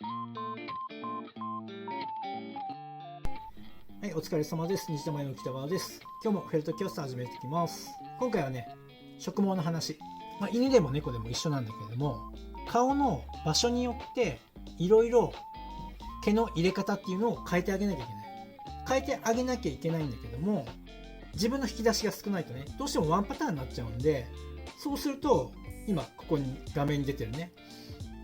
はい、お疲れ様です。日玉の北川です。今日もフェルトキャスト始めていきます。今回はね、植毛の話。犬でも猫でも一緒なんだけれども、顔の場所によっていろいろ毛の入れ方っていうのを変えてあげなきゃいけない。変えてあげなきゃいけないんだけども、自分の引き出しが少ないとね、どうしてもワンパターンになっちゃうんで、そうすると、今ここに画面に出てるね、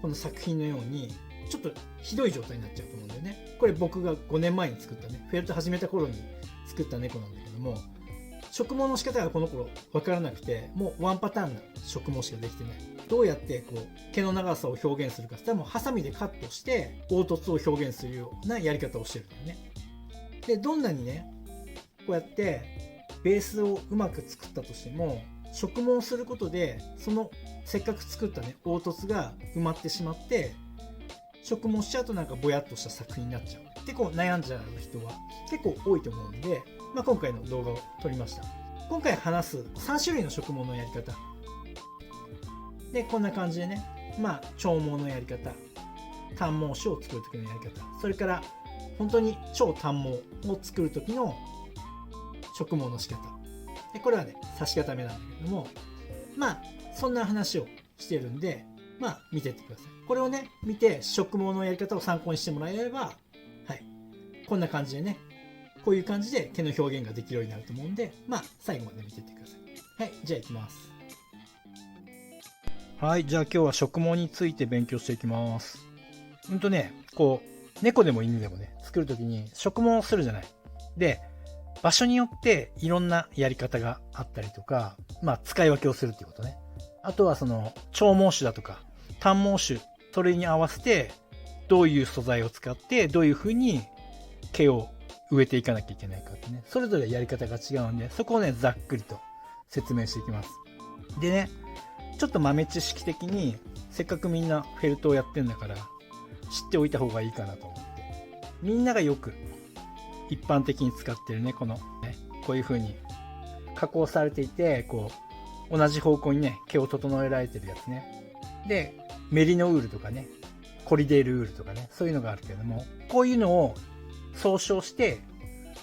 この作品のように、ちょっとひどい状態になっちゃうと思うんだよね。これ僕が5年前に作ったね、フェルト始めた頃に作った猫なんだけども、植毛の仕方がこの頃分からなくて、もうワンパターンな植毛しかできてない。どうやってこう毛の長さを表現するかって言ったら、もうハサミでカットして凹凸を表現するようなやり方をしてるんだよね。で、どんなにね、こうやってベースをうまく作ったとしても、植毛することでそのせっかく作ったね凹凸が埋まってしまって、植毛しちゃうとなんかぼやっとした作品になっちゃうってこう悩んじゃう人は結構多いと思うんで、今回の動画を撮りました。今回話す3種類の植毛のやり方で、こんな感じでね、長毛のやり方、短毛種を作る時のやり方、それから本当に超短毛を作る時の植毛の仕方で、これはね差し固めなんだけども、そんな話をしてるんで、見てってください。これをね見て植毛のやり方を参考にしてもらえれば、こんな感じでね、こういう感じで毛の表現ができるようになると思うんで、最後まで見てってください。はい、じゃあいきます。はい、じゃあ今日は植毛について勉強していきます。こう猫でも犬でもね作るときに植毛をするじゃない。で、場所によっていろんなやり方があったりとか、使い分けをするっていうことね。あとはその長毛種だとか短毛種、それに合わせてどういう素材を使ってどういう風に毛を植えていかなきゃいけないかってね、それぞれやり方が違うんで、そこをねざっくりと説明していきます。でね、ちょっと豆知識的に、せっかくみんなフェルトをやってんだから知っておいた方がいいかなと思って、みんながよく一般的に使ってるね、このね、こういう風に加工されていて、こう同じ方向にね毛を整えられてるやつね。で、メリノウールとかね、コリデールウールとかね、そういうのがあるけれども、こういうのを総称して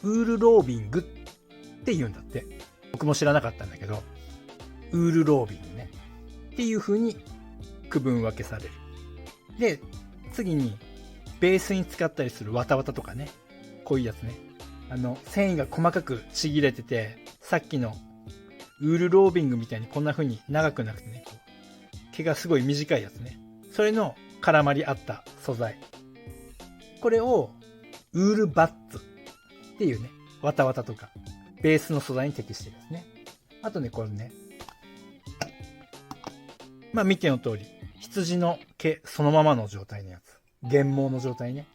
ウールロービングって言うんだって。僕も知らなかったんだけど、ウールロービングねっていう風に区分分けされる。で、次にベースに使ったりするワタワタとかね、こういうやつね、繊維が細かくちぎれてて、さっきのウールロービングみたいにこんな風に長くなくてね、こう毛がすごい短いやつね、それの絡まり合った素材、これをウールバッツっていうね、ワタワタとかベースの素材に適してるんですね。あとね、これね、見ての通り羊の毛そのままの状態のやつ、原毛の状態ね、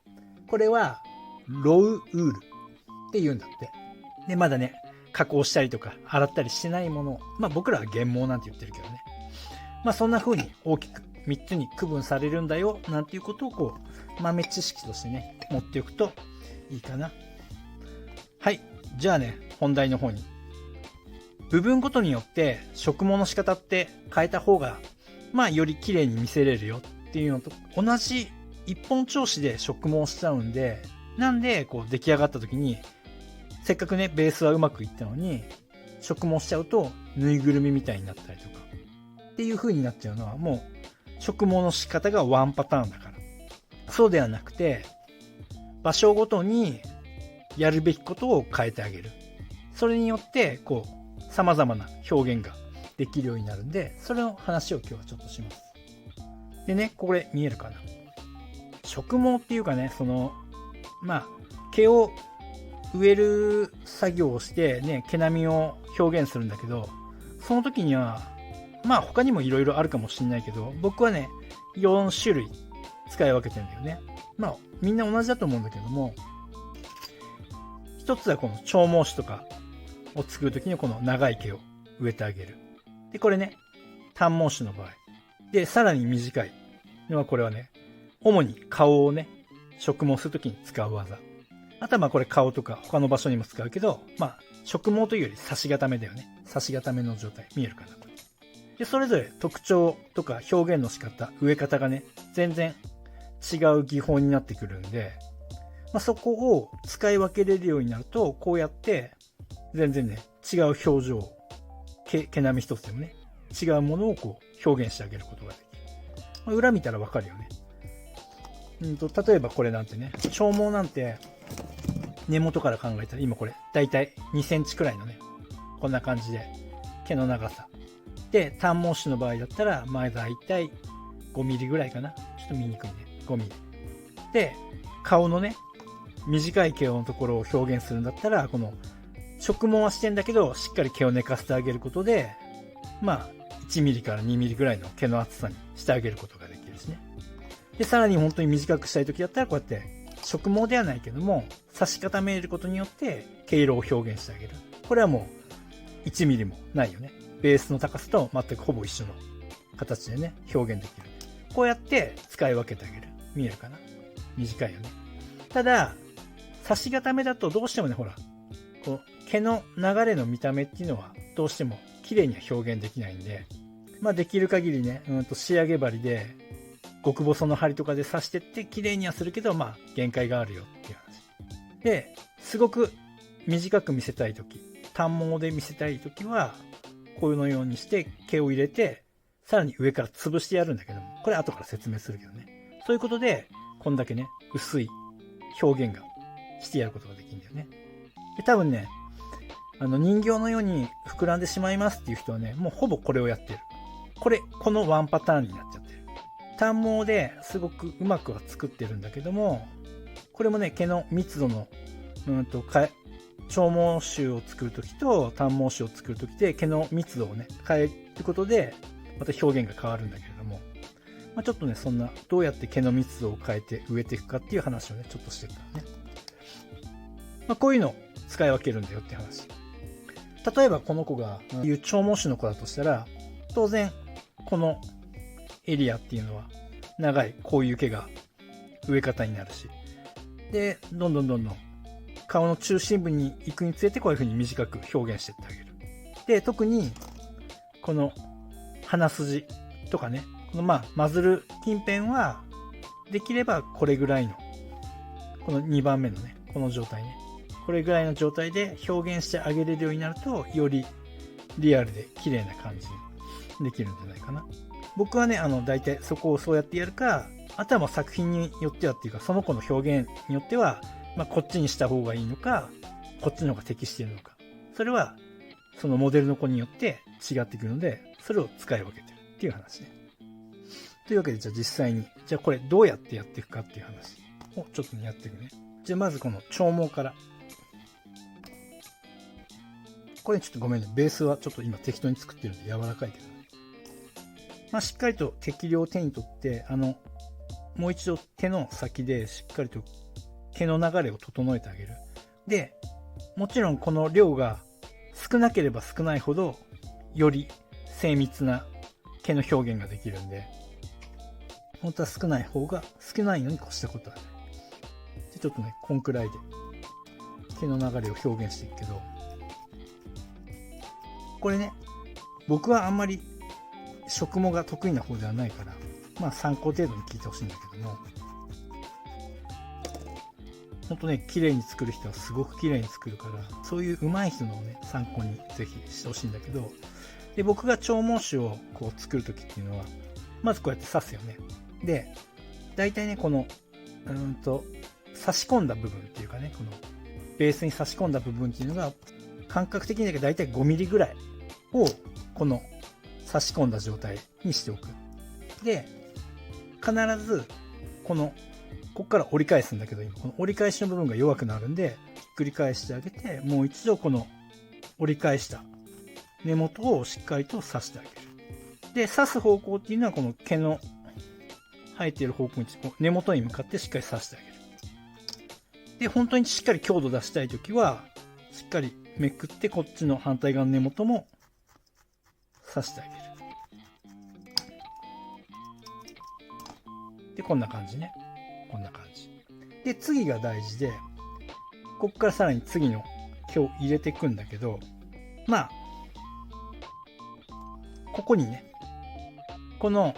これはロウウールって言うんだって。で、まだね加工したりとか洗ったりしてないものを、僕らは原毛なんて言ってるけどね、そんな風に大きく3つに区分されるんだよなんていうことをこう豆知識としてね持っておくといいかな。はい、じゃあね本題の方に。部分ごとによって植毛の仕方って変えた方がより綺麗に見せれるよっていうのと同じ一本調子で植毛しちゃうんで、なんでこう出来上がった時にせっかくねベースはうまくいったのに植毛しちゃうとぬいぐるみみたいになったりとかっていう風になっちゃうのは、もう植毛の仕方がワンパターンだから。そうではなくて、場所ごとにやるべきことを変えてあげる。それによってこう様々な表現ができるようになるんで、それの話を今日はちょっとします。でね、これ見えるかな。植毛っていうかね、その毛を植える作業をしてね、毛並みを表現するんだけど、その時には他にもいろいろあるかもしれないけど、僕はね4種類使い分けてんだよね。みんな同じだと思うんだけども、一つはこの長毛種とかを作る時にこの長い毛を植えてあげる。で、これね短毛種の場合で、さらに短いのはこれはね、主に顔をね植毛する時に使う技。あとはこれ顔とか他の場所にも使うけど、植毛というより差し固めだよね。差し固めの状態見えるかな、これ。で、それぞれ特徴とか表現の仕方、植え方がね全然違う技法になってくるんで、そこを使い分けれるようになると、こうやって全然ね、違う表情、毛並み一つでもね、違うものをこう表現してあげることができる。裏見たらわかるよね。例えばこれなんてね、長毛なんて根元から考えたら今これだいたい2センチくらいのね、こんな感じで毛の長さ。で、短毛種の場合だったら、だいたい5ミリぐらいかな。ちょっと見にくいね。5ミリ。で、顔のね、短い毛のところを表現するんだったら、この植毛はしてんだけど、しっかり毛を寝かせてあげることで、1ミリから2ミリぐらいの毛の厚さにしてあげることができるしね。で、さらに本当に短くしたいときだったら、こうやって、植毛ではないけども、差し固めることによって、毛色を表現してあげる。これはもう、1ミリもないよね。ベースの高さと全くほぼ一緒の形でね、表現できる。こうやって使い分けてあげる。見えるかな？短いよね。ただ、差し固めだとどうしてもね、ほら、こう毛の流れの見た目っていうのはどうしても綺麗には表現できないんで、できる限りね、仕上げ針で極細の針とかで刺してって綺麗にはするけど、限界があるよっていう話。で、すごく短く見せたいとき、短毛で見せたいときは、こういうのようにして毛を入れて、さらに上から潰してやるんだけども、これ後から説明するけどね。そういうことで、こんだけね、薄い表現がしてやることができるんだよね。で、多分ね、人形のように膨らんでしまいますっていう人はね、もうほぼこれをやってる。このワンパターンになっちゃってる。短毛ですごくうまくは作ってるんだけども、これもね、毛の密度の、長毛種を作るときと短毛種を作るときで毛の密度をね、変えることで、また表現が変わるんだけれども、ちょっとね、そんな、どうやって毛の密度を変えて植えていくかっていう話をね、ちょっとしてるからね。こういうのを使い分けるんだよって話。例えばこの子が、いう長毛種の子だとしたら、当然、このエリアっていうのは、長い、こういう毛が植え方になるし、で、どんどん顔の中心部に行くにつれてこういう風に短く表現していってあげる。で、特に、この鼻筋とかね、このマズル近辺は、できればこれぐらいの、この2番目のね、この状態ね。これぐらいの状態で表現してあげれるようになると、よりリアルで綺麗な感じにできるんじゃないかな。僕はね、大体そこをそうやってやるか、あとはもう作品によってはっていうか、その子の表現によっては、こっちにした方がいいのか、こっちの方が適しているのか。それは、そのモデルの子によって違ってくるので、それを使い分けてるっていう話ね。というわけで、じゃあ実際に、じゃあこれどうやってやっていくかっていう話をちょっとやっていくね。じゃあまずこの長毛から。これちょっとごめんね。ベースはちょっと今適当に作ってるんで柔らかいけどね。しっかりと適量を手に取って、もう一度手の先でしっかりと毛の流れを整えてあげる。で、もちろんこの量が少なければ少ないほど、より精密な毛の表現ができるんで、本当は少ない方が、少ないのに越したことはない。でちょっとね、こんくらいで毛の流れを表現していくけど、これね、僕はあんまり植毛が得意な方ではないから、参考程度に聞いてほしいんだけども、ほんとね、綺麗に作る人はすごく綺麗に作るから、そういう上手い人のね、参考にぜひしてほしいんだけど、で、僕が長毛種をこう作るときっていうのは、まずこうやって刺すよね。で、大体ね、この、差し込んだ部分っていうかね、この、ベースに差し込んだ部分っていうのが、感覚的にだけど大体5ミリぐらいを、この、差し込んだ状態にしておく。で、必ず、こっから折り返すんだけど、今、この折り返しの部分が弱くなるんで、ひっくり返してあげて、もう一度この折り返した根元をしっかりと刺してあげる。で、刺す方向っていうのは、この毛の生えている方向に、根元に向かってしっかり刺してあげる。で、本当にしっかり強度出したいときは、しっかりめくってこっちの反対側の根元も刺してあげる。で、こんな感じね。こんな感じ。で、次が大事で、こっからさらに次の毛を入れていくんだけど、ここにね、この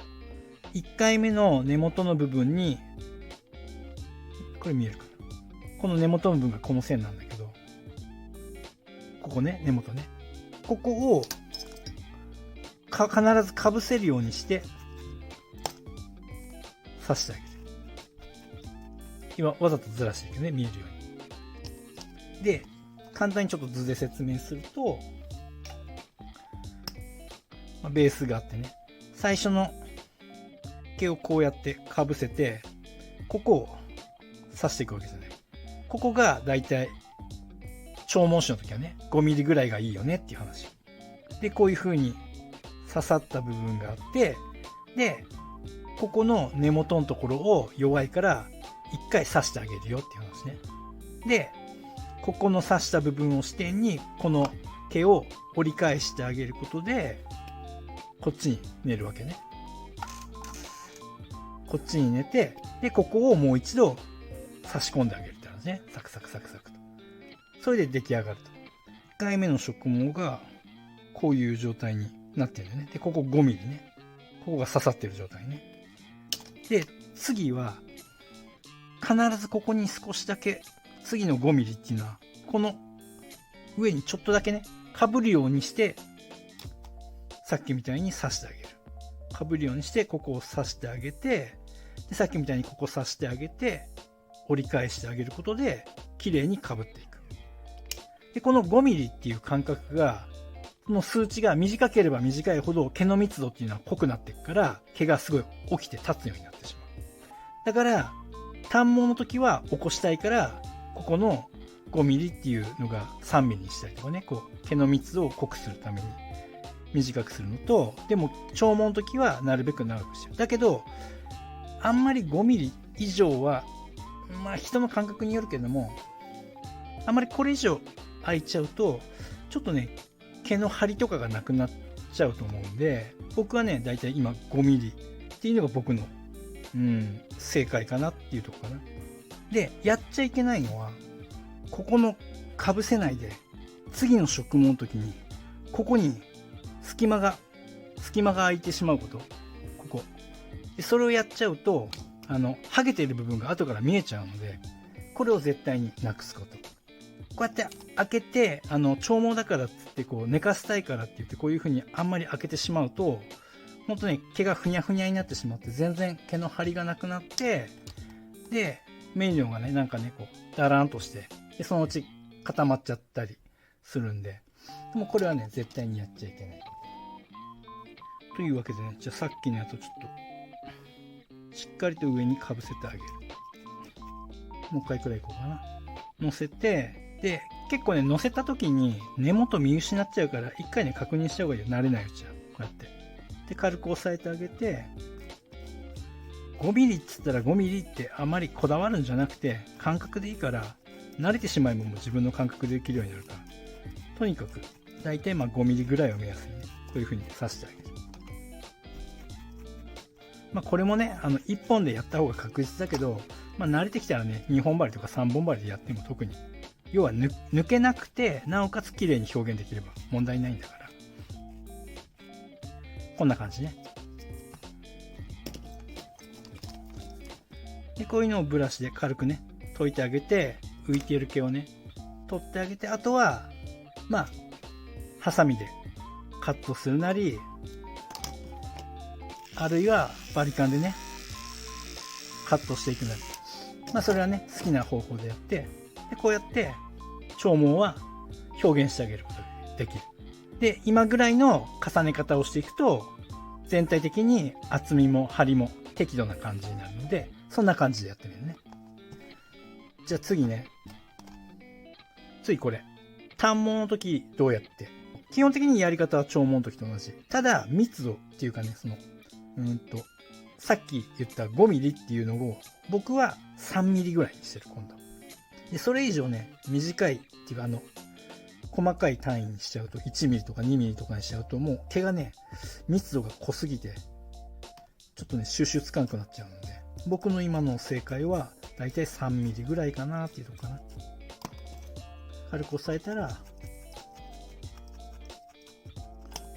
1回目の根元の部分にこれ見えるかな。この根元の部分がこの線なんだけど、ここね、根元ね。ここを必ずかぶせるようにして刺してあげる。今わざとずらしていくね、見えるように。で、簡単にちょっと図で説明すると、ベースがあってね、最初の毛をこうやってかぶせて、ここを刺していくわけじゃない。ここがだいたい長毛種の時はね、5ミリぐらいがいいよねっていう話。で、こういう風に刺さった部分があって、で、ここの根元のところを弱いから一回刺してあげるよっていう話ね。で、ここの刺した部分を支点にこの毛を折り返してあげることで、こっちに寝るわけね。こっちに寝て、で、ここをもう一度差し込んであげるって話ね。サクサクサクサクと。それで出来上がると。1回目の植毛がこういう状態になってるんだよね。で、ここ5ミリね。ここが刺さってる状態ね。で、次は必ずここに少しだけ、次の5ミリっていうのは、この上にちょっとだけね、被るようにして、さっきみたいに刺してあげる。被るようにして、ここを刺してあげて、で、さっきみたいにここ刺してあげて、折り返してあげることで、綺麗に被っていく。で、この5ミリっていう間隔が、この数値が短ければ短いほど毛の密度っていうのは濃くなっていくから、毛がすごい起きて立つようになってしまう。だから、短毛の時は起こしたいから、ここの5ミリっていうのが3ミリにしたりとかね、こう、毛の密度を濃くするために短くするのと、でも長毛の時はなるべく長くしてる。だけど、あんまり5ミリ以上は、まあ人の感覚によるけども、あんまりこれ以上空いちゃうと、ちょっとね、毛の張りとかがなくなっちゃうと思うんで、僕はね、だいたい今5ミリっていうのが僕の、正解かなっていうところかな。で、やっちゃいけないのは、ここの被せないで、次の植毛の時に、ここに隙間が空いてしまうこと。ここ。で、それをやっちゃうと、剥げてる部分が後から見えちゃうので、これを絶対になくすこと。こうやって開けて、長毛だからって言って、こう、寝かせたいからって言って、こういう風にあんまり開けてしまうと、ほんとね、毛がふにゃふにゃになってしまって、全然毛の張りがなくなって、で、メイリョンがね、なんかね、こう、だらーんとして、で、そのうち固まっちゃったりするんで、でもこれはね、絶対にやっちゃいけない。というわけでね、じゃあさっきのやつをちょっと、しっかりと上にかぶせてあげる。もう一回くらいいこうかな。乗せて、で、結構ね、乗せた時に根元見失っちゃうから、一回ね、確認した方がいいよ。慣れないうちは。こうやって。で、軽く押さえてあげて、5ミリっつったら5ミリってあまりこだわるんじゃなくて、感覚でいいから、慣れてしまえばもう自分の感覚でできるようになるから。とにかく、だいたい5ミリぐらいを目安にね、こういう風に刺してあげる。これもね、1本でやった方が確実だけど、慣れてきたらね、2本針とか3本針でやっても特に、要は抜けなくて、なおかつ綺麗に表現できれば問題ないんだから。こんな感じね。で、こういうのをブラシで軽くね、溶いてあげて、浮いている毛をね、取ってあげて、あとは、ハサミでカットするなり、あるいはバリカンでね、カットしていくなり。それはね、好きな方法でやって、で、こうやって、長毛は表現してあげることができる。で、今ぐらいの重ね方をしていくと、全体的に厚みも張りも適度な感じになるので、そんな感じでやってみるね。じゃあ次ね。次これ。短毛の時どうやって。基本的にやり方は長毛の時と同じ。ただ、密度っていうかね、さっき言った5ミリっていうのを、僕は3ミリぐらいにしてる、今度。で、それ以上ね、短いっていうか細かい単位にしちゃうと、1ミリとか2ミリとかにしちゃうと、もう毛がね、密度が濃すぎて、ちょっとね、収集つかなくなっちゃうので、僕の今の正解は、だいたい3ミリぐらいかなっていうとこかな。軽く押さえたら、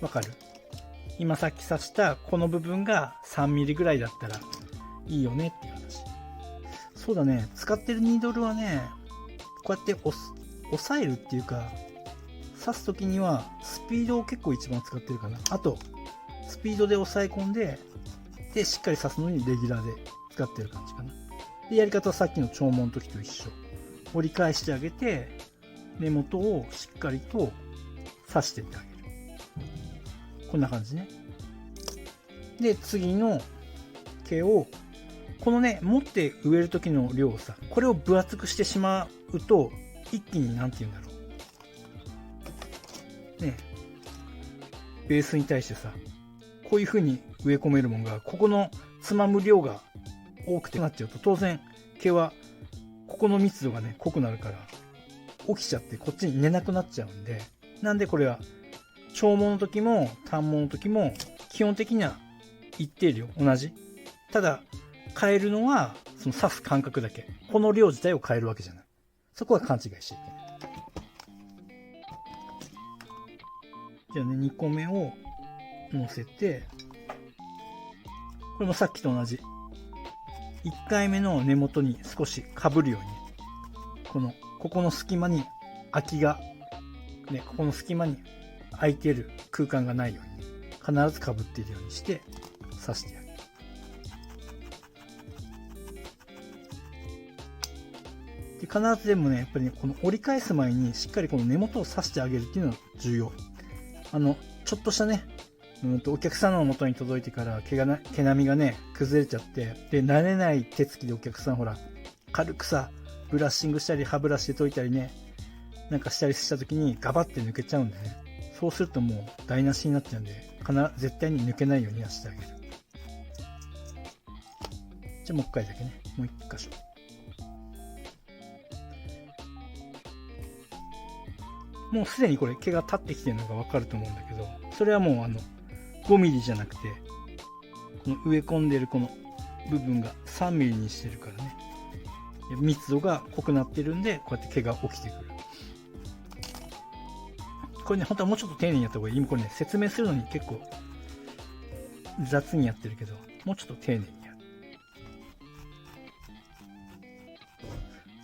わかる？今さっき刺したこの部分が3ミリぐらいだったらいいよねっていう話。そうだね、使ってるニードルはね、こうやって押さえるっていうか、刺すときにはスピードを結構一番使ってるかな。あと、スピードで押さえ込んで、で、しっかり刺すのにレギュラーで使ってる感じかな。で、やり方はさっきの長毛の時と一緒。折り返してあげて、根元をしっかりと刺してってあげる。こんな感じね。で、次の毛を、このね、持って植える時の量をさ、これを分厚くしてしまうと、一気になんて言うんだろう。ね、ベースに対してさ、こういう風に植え込めるもんが、ここのつまむ量が多くてなっちゃうと、当然毛はここの密度がね濃くなるから起きちゃってこっちに寝なくなっちゃうんで、なんでこれは長毛の時も短毛の時も基本的には一定量同じ。ただ変えるのはその刺す感覚だけ。この量自体を変えるわけじゃない。そこは勘違いしちゃいけない。じゃあね、2個目を乗せて、これもさっきと同じ1回目の根元に少しかぶるようにね、ここの隙間に空きがね、ここの隙間に空いてる空間がないように、ね、必ずかぶっているようにして刺してやる。で、必ずでもね、やっぱりね、この折り返す前にしっかりこの根元を刺してあげるっていうのが重要。ちょっとしたね、お客さんの元に届いてから毛並みがね、崩れちゃって、で、慣れない手つきでお客さんほら、軽くさ、ブラッシングしたり、歯ブラシで解いたりね、なんかしたりした時にガバって抜けちゃうんでね。そうするともう台無しになっちゃうんで、絶対に抜けないようにはしてあげる。じゃあもう一回だけね、もう一箇所。もうすでにこれ毛が立ってきてるのがわかると思うんだけど、それはもう5ミリじゃなくて、この植え込んでるこの部分が3ミリにしてるからね。密度が濃くなってるんで、こうやって毛が起きてくる。これね、本当はもうちょっと丁寧にやった方がいい。今これね、説明するのに結構雑にやってるけど、もうちょっと丁寧にやる。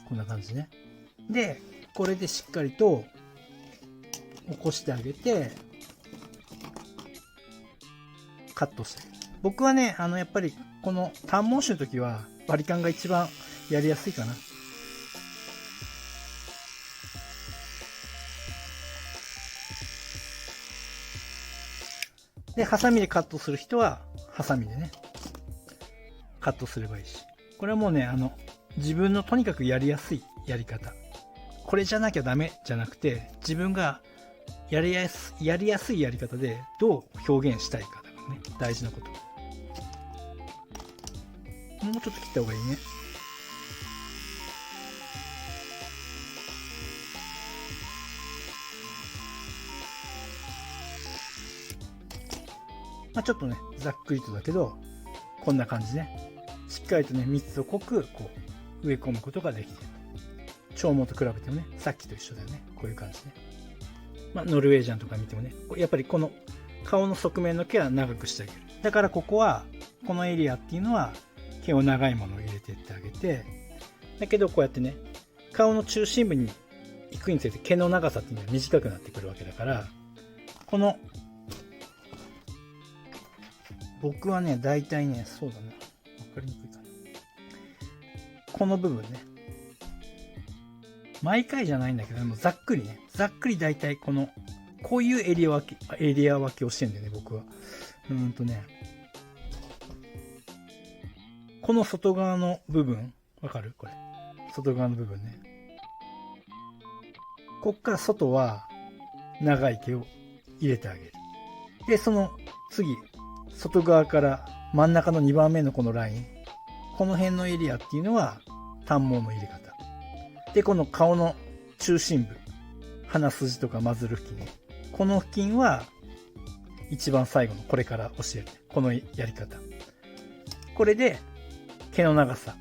こんな感じね。で、これでしっかりと起こしてあげて、カットしてあげる。僕はね、やっぱりこの短毛種の時はバリカンが一番やりやすいかな。で、ハサミでカットする人はハサミでね、カットすればいいし。これはもうね、自分のとにかくやりやすいやり方。これじゃなきゃダメじゃなくて、自分がやりやすいやり方でどう表現したいかだからね、大事なこと。もうちょっと切った方がいいね。まあ、ちょっとね、ざっくりとだけど、こんな感じね。しっかりとね、密度濃く、こう、植え込むことができてる。長毛と比べてもね、さっきと一緒だよね。こういう感じね。まあ、ノルウェージャンとか見てもね、やっぱりこの顔の側面の毛は長くしてあげる。だからここは、このエリアっていうのは、毛を長いものを入れていってあげて、だけどこうやってね、顔の中心部に行くにつれて毛の長さっていうのは短くなってくるわけだから、この僕はね、大体ね、そうだな。わかりにくいかな。この部分ね。毎回じゃないんだけど、もうざっくりね。ざっくり大体こういうエリア分けをしてんだよね、僕は。この外側の部分、わかる？これ。外側の部分ね。こっから外は長い毛を入れてあげる。で、その次、外側から真ん中の2番目のこのライン、この辺のエリアっていうのは短毛の入れ方で、この顔の中心部、鼻筋とかマズル付近、この付近は一番最後のこれから教えるこのやり方。これで毛の長さ、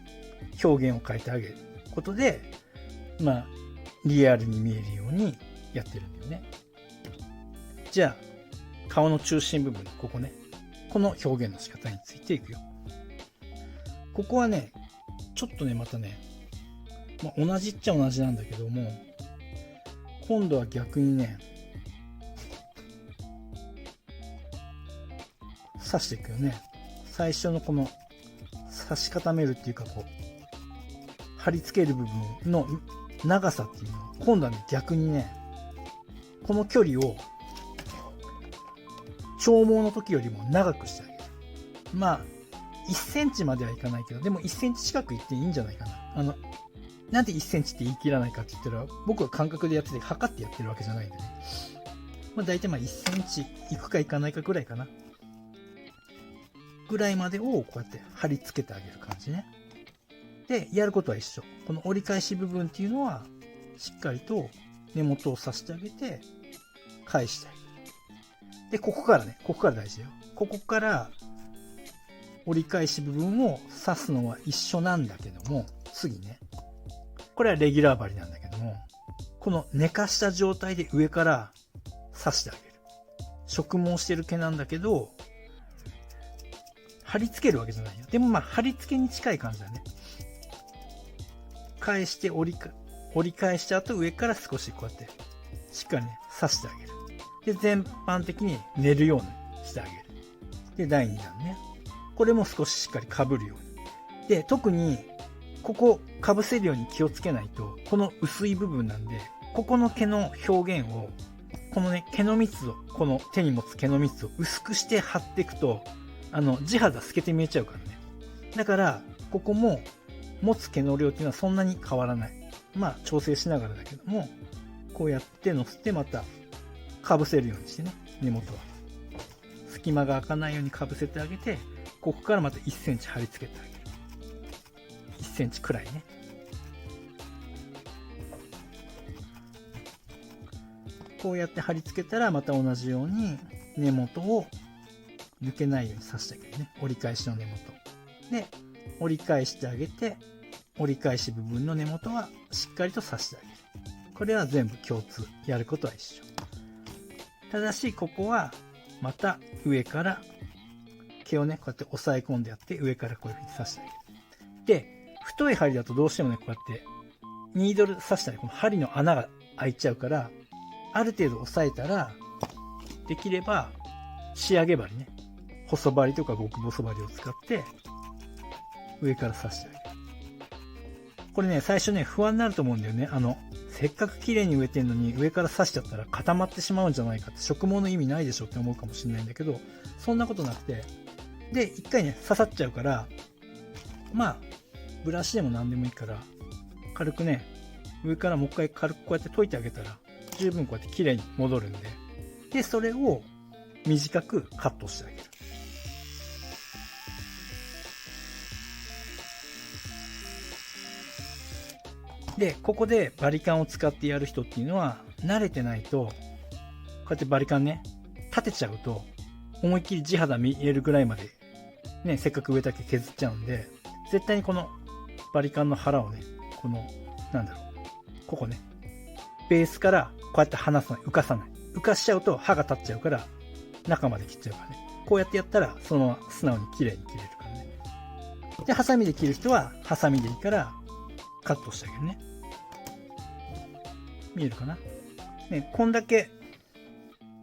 表現を変えてあげることで、まあリアルに見えるようにやってるんだよね。じゃあ顔の中心部分のここね、この表現の仕方についていくよ。ここはね、ちちょっとね、またね、同じっちゃ同じなんだけども、今度は逆にね、刺していくよね。最初のこの刺し固めるっていうか、こう貼り付ける部分の長さっていうのを今度はね、逆にね、この距離を長毛の時よりも長くしてあげる。まあ1センチまではいかないけど、でも1センチ近くいっていいんじゃないかな。なんで1センチって言い切らないかって言ったら、僕は感覚でやってて測ってやってるわけじゃないんでね。大体1センチいくかいかないかぐらいかな。ぐらいまでをこうやって貼り付けてあげる感じね。で、やることは一緒。この折り返し部分っていうのは、しっかりと根元を刺してあげて、返してあげる。で、ここからね、ここから大事だよ。ここから折り返し部分を刺すのは一緒なんだけども、次ね。これはレギュラー針なんだけども、この寝かした状態で上から刺してあげる。植毛してる毛なんだけど、貼り付けるわけじゃないよ。でも貼り付けに近い感じだね。返して折り返した後、上から少しこうやってしっかりね刺してあげる。で、全般的に寝るようにしてあげる。で、第2弾ね。これも少ししっかり被るように。で、特にここ被せるように気をつけないと、この薄い部分なんで、ここの毛の表現を、このね、毛の密度、この手に持つ毛の密度を薄くして貼っていくと、地肌透けて見えちゃうからね。だから、ここも持つ毛の量っていうのはそんなに変わらない。調整しながらだけども、こうやって乗せてまた被せるようにしてね、根元は。隙間が開かないように被せてあげて、ここからまた1センチ貼り付けてあげる。1センチくらいね。こうやって貼り付けたらまた同じように根元を抜けないように刺してあげるね。折り返しの根元。で、折り返してあげて、折り返し部分の根元はしっかりと刺してあげる。これは全部共通。やることは一緒。ただし、ここはまた上から毛をね、こうやって押さえ込んでやって、上からこういう風に刺してあげる。で、太い針だとどうしてもね、こうやってニードル刺したらこの針の穴が開いちゃうから、ある程度押さえたら、できれば仕上げ針ね、細針とか極細針を使って上から刺してあげる。これね、最初ね、不安になると思うんだよね。せっかく綺麗に植えてんのに上から刺しちゃったら固まってしまうんじゃないかって、植毛の意味ないでしょって思うかもしれないんだけど、そんなことなくて、で、一回ね、刺さっちゃうから、ブラシでも何でもいいから、軽くね、上からもう一回軽くこうやって解いてあげたら、十分こうやって綺麗に戻るんで、で、それを短くカットしてあげる。で、ここでバリカンを使ってやる人っていうのは、慣れてないと、こうやってバリカンね、立てちゃうと、思いっきり地肌見えるぐらいまで、ね、せっかく植えた毛削っちゃうんで、絶対にこのバリカンの腹をね、この、ここね、ベースからこうやって離さない、浮かさない。浮かしちゃうと刃が立っちゃうから、中まで切っちゃうからね。こうやってやったら、そのまま素直に綺麗に切れるからね。で、ハサミで切る人は、ハサミでいいから、カットしてあげるね。見えるかな？ね、こんだけ、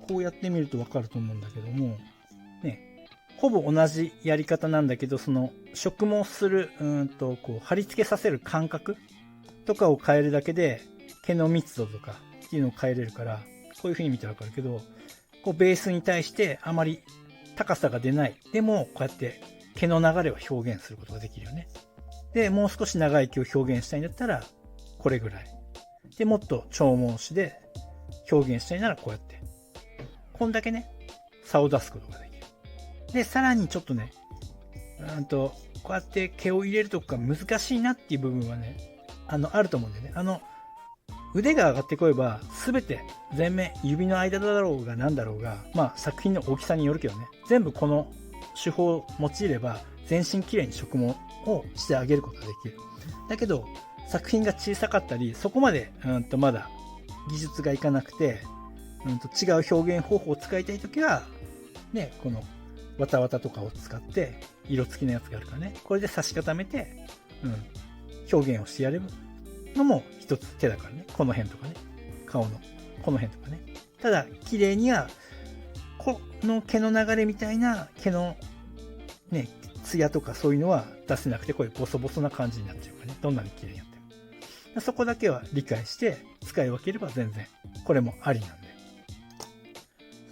こうやってみるとわかると思うんだけども、ね、ほぼ同じやり方なんだけど、その、植毛する、こう、貼り付けさせる感覚とかを変えるだけで、毛の密度とかっていうのを変えれるから、こういう風に見たらわかるけど、こう、ベースに対してあまり高さが出ない。でも、こうやって毛の流れは表現することができるよね。で、もう少し長い毛を表現したいんだったら、これぐらい。で、もっと長毛種で表現したいならこうやって。こんだけね、差を出すことができる。で、さらにちょっとね、こうやって毛を入れるとか難しいなっていう部分はね、あると思うんだよね。腕が上がってこれば、すべて全面、指の間だろうが何だろうが、作品の大きさによるけどね、全部この手法を用いれば、全身きれいに植毛をしてあげることができる。だけど、作品が小さかったり、そこまで、まだ技術がいかなくて、違う表現方法を使いたいときは、ね、この、わたわたとかを使って、色付きのやつがあるからね。これで差し固めて、表現をしてやるのも一つ手だからね。この辺とかね。顔のこの辺とかね。ただ、綺麗には、この毛の流れみたいな毛のね、ツヤとかそういうのは出せなくて、こういうボソボソな感じになっちゃうからね。どんなに綺麗にやっても。そこだけは理解して使い分ければ全然、これもありなんで。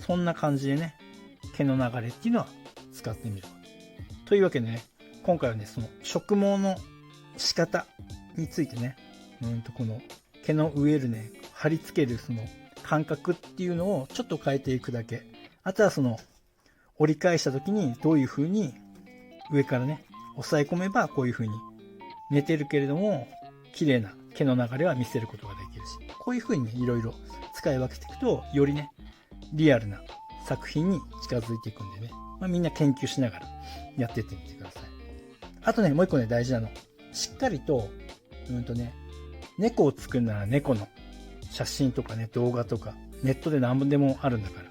そんな感じでね、毛の流れっていうのは使ってみる。というわけでね、今回はね、その植毛の仕方についてね、この毛の植えるね、貼り付けるその感覚っていうのをちょっと変えていくだけ。あとはその折り返した時にどういう風に上からね、押さえ込めばこういう風に寝てるけれども、綺麗な毛の流れは見せることができるし、こういう風にね、いろいろ使い分けていくと、よりね、リアルな作品に近づいていくんでね、みんな研究しながらやってってみてください。あとね、もう一個ね、大事なの。しっかりと、猫を作るなら猫の写真とかね、動画とか、ネットで何本でもあるんだから。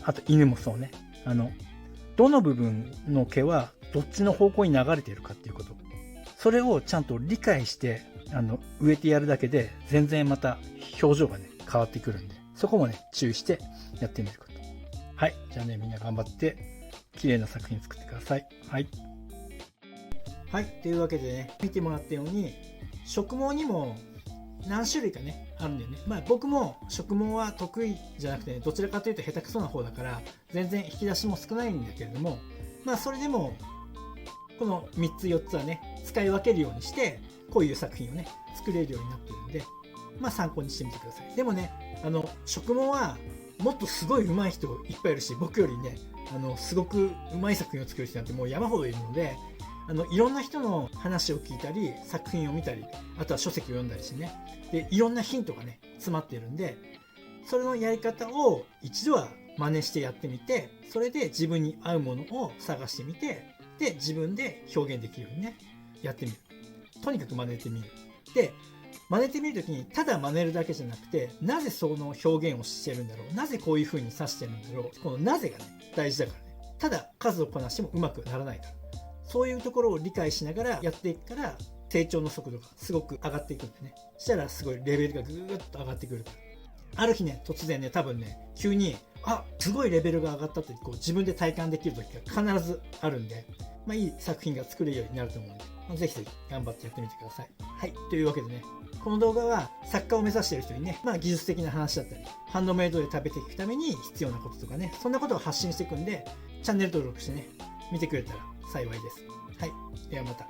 あと犬もそうね。どの部分の毛はどっちの方向に流れているかっていうこと。それをちゃんと理解して、植えてやるだけで、全然また表情がね、変わってくるんで、そこもね、注意してやってみること。はい。じゃあね、みんな頑張って、綺麗な作品作ってください。はい。はい。というわけでね、見てもらったように、植毛にも何種類かね、あるんだよね。僕も植毛は得意じゃなくて、ね、どちらかというと下手くそな方だから、全然引き出しも少ないんだけれども、それでも、この3つ4つはね、使い分けるようにして、こういう作品をね、作れるようになってるんで、参考にしてみてください。でもね、植毛は、もっとすごい上手い人いっぱいいるし、僕よりね、すごく上手い作品を作る人なんてもう山ほどいるので、いろんな人の話を聞いたり、作品を見たり、あとは書籍を読んだりしてね、で、いろんなヒントがね、詰まっているんで、それのやり方を一度は真似してやってみて、それで自分に合うものを探してみて、で、自分で表現できるようにね、やってみる。とにかく真似てみる。で、真似てみるときに、ただ真似るだけじゃなくて、なぜその表現をしてるんだろう、なぜこういう風に指してるんだろう、このなぜがね、大事だからね。ただ数をこなしてもうまくならないから。そういうところを理解しながらやっていくから、成長の速度がすごく上がっていくんでね。そしたらすごいレベルがぐーっと上がってくるから。ある日ね、突然ね、多分ね、急に、すごいレベルが上がったってこう自分で体感できる時が必ずあるんで、いい作品が作れるようになると思うんで、ぜひぜひ頑張ってやってみてください。はい。というわけでね、この動画は作家を目指している人にね、技術的な話だったり、ハンドメイドで食べていくために必要なこととかね、そんなことを発信していくんで、チャンネル登録してね、見てくれたら幸いです。はい。ではまた。